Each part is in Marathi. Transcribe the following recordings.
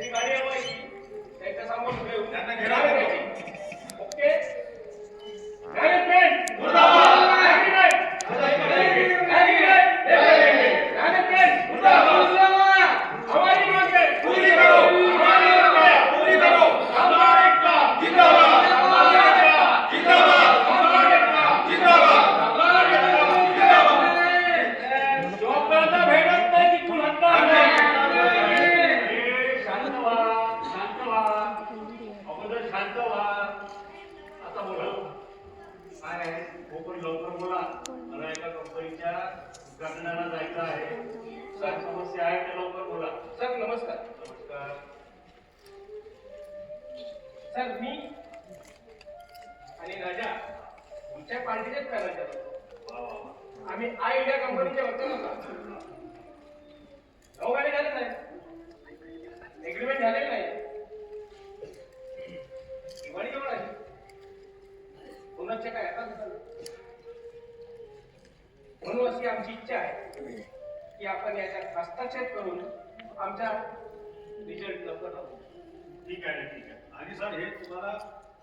त्यांची गाडी हवायची त्यांच्या समोर ठेवू त्यांना घेणार ओके मॅनेजमेंट मुर्दाबाद मॅनेजमेंट मॅनेजमेंट मुर्दाबाद हमारी मांग है पूरी करो हमारी मांग है पूरी करो हमारे का जिंदाबाद जिंदाबाद हमारे का जिंदाबाद हमारे का जिंदाबाद जोपर्यंत भेटत नाही की तुला शांत व्हा अगोदर शांत व्हा आता बोला काय आहे पण लवकर बोला मला एका कंपनीच्या उद्घाटनाला जायचं आहे काय समस्या आहे ते लवकर बोला सर नमस्कार नमस्कार सर मी आणि राजा तुमच्या पार्टीचेच कर्मचारी आम्ही आय इंडिया कंपनीच्या वर्तनात गाडी झाले नाही एग्रीमेंट झालेलं नाही दिवाळी जवळ आहे पुन्हा काय आता म्हणून अशी आमची इच्छा आहे की आपण याच्यात हस्तक्षेप करून आमचा रिझल्ट लवकर लावू ठीक आहे ठीक आहे आणि सर हे तुम्हाला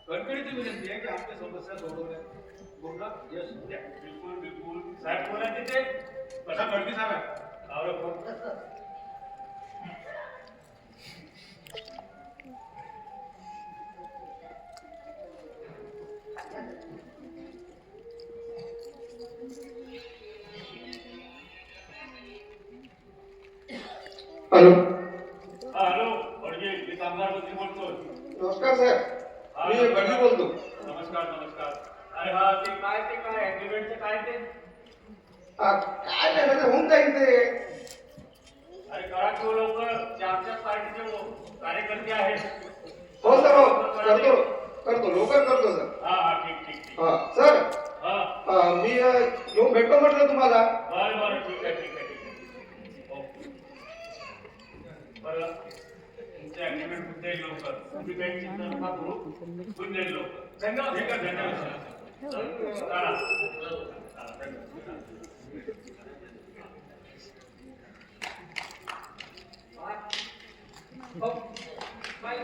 कणकणीची विनंती आहे की आपल्या समस्या सोडवल्या पूर्ण यश द्या बिलकुल बिलकुल साहेब बोला तिथे कसा गडबी साहेब हॅलो हॅलो बडगे मी कामगार मंत्री बोलतोय नमस्कार साहेब मी बडगी बोलतो नमस्कार नमस्कार अरे हा ते काय ऍग्रीमेंटचं काय ते काय नाही म्हणजे होऊन जाईल ते अरे करा किंवा लवकर जे आमच्या पार्टीचे कार्यकर्ते आहेत हो सर हो करतो लवकर करतो सर हा ठीक ठीक ठीक हा सर हा मी येऊन भेटतो म्हटलं तुम्हाला बरं ठीक आहे ओके बरं तुमचे ऍग्रीमेंट होऊन जाईल लवकर तुम्ही काही चिंता नका करू होऊन जाईल लवकर धन्यवाद ठीक आहे धन्यवाद चला बाय